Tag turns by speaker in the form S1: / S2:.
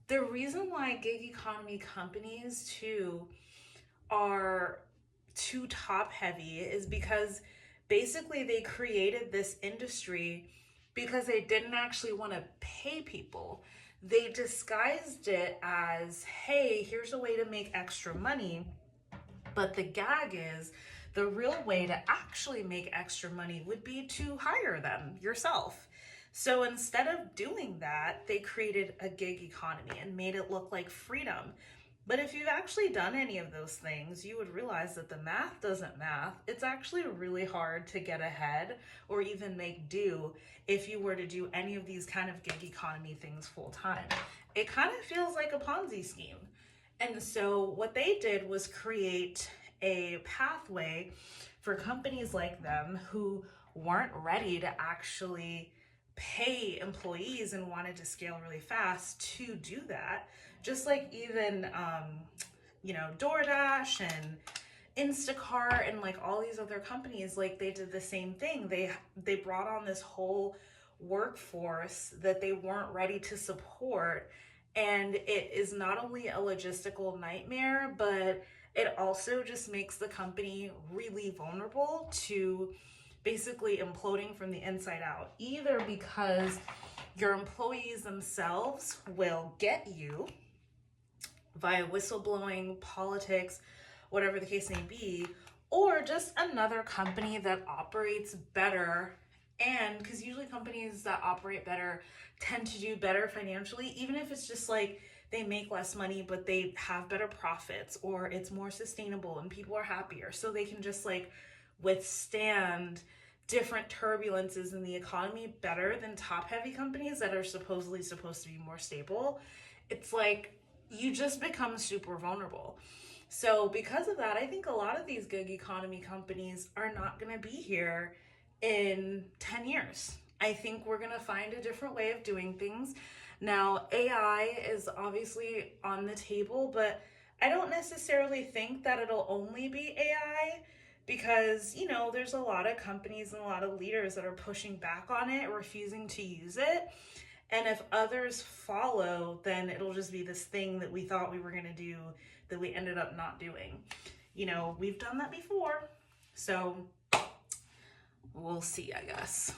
S1: The reason why gig economy companies too are too top heavy is because basically they created this industry because they didn't actually want to pay people. They disguised it as, hey, here's a way to make extra money. But the gag is, the real way to actually make extra money would be to hire them yourself. So instead of doing that, they created a gig economy and made it look like freedom. But if you've actually done any of those things, you would realize that the math doesn't math. It's actually really hard to get ahead or even make do if you were to do any of these kind of gig economy things full time. It kind of feels like a Ponzi scheme. And so what they did was create a pathway for companies like them who weren't ready to actually pay employees and wanted to scale really fast to do that. Just like even, DoorDash and Instacart and like all these other companies, like they did the same thing. They brought on this whole workforce that they weren't ready to support, and it is not only a logistical nightmare, but it also just makes the company really vulnerable to basically imploding from the inside out, either because your employees themselves will get you via whistleblowing, politics, whatever the case may be, or just another company that operates better. And because usually companies that operate better tend to do better financially, even if it's just like they make less money, but they have better profits, or it's more sustainable and people are happier. So they can just like withstand different turbulences in the economy better than top heavy companies that are supposedly supposed to be more stable. It's like you just become super vulnerable. So because of that, I think a lot of these gig economy companies are not going to be here in 10 years. I think we're going to find a different way of doing things. Now, AI is obviously on the table, but I don't necessarily think that it'll only be AI, because, there's a lot of companies and a lot of leaders that are pushing back on it, refusing to use it. And if others follow, then it'll just be this thing that we thought we were going to do that we ended up not doing. We've done that before. So we'll see, I guess.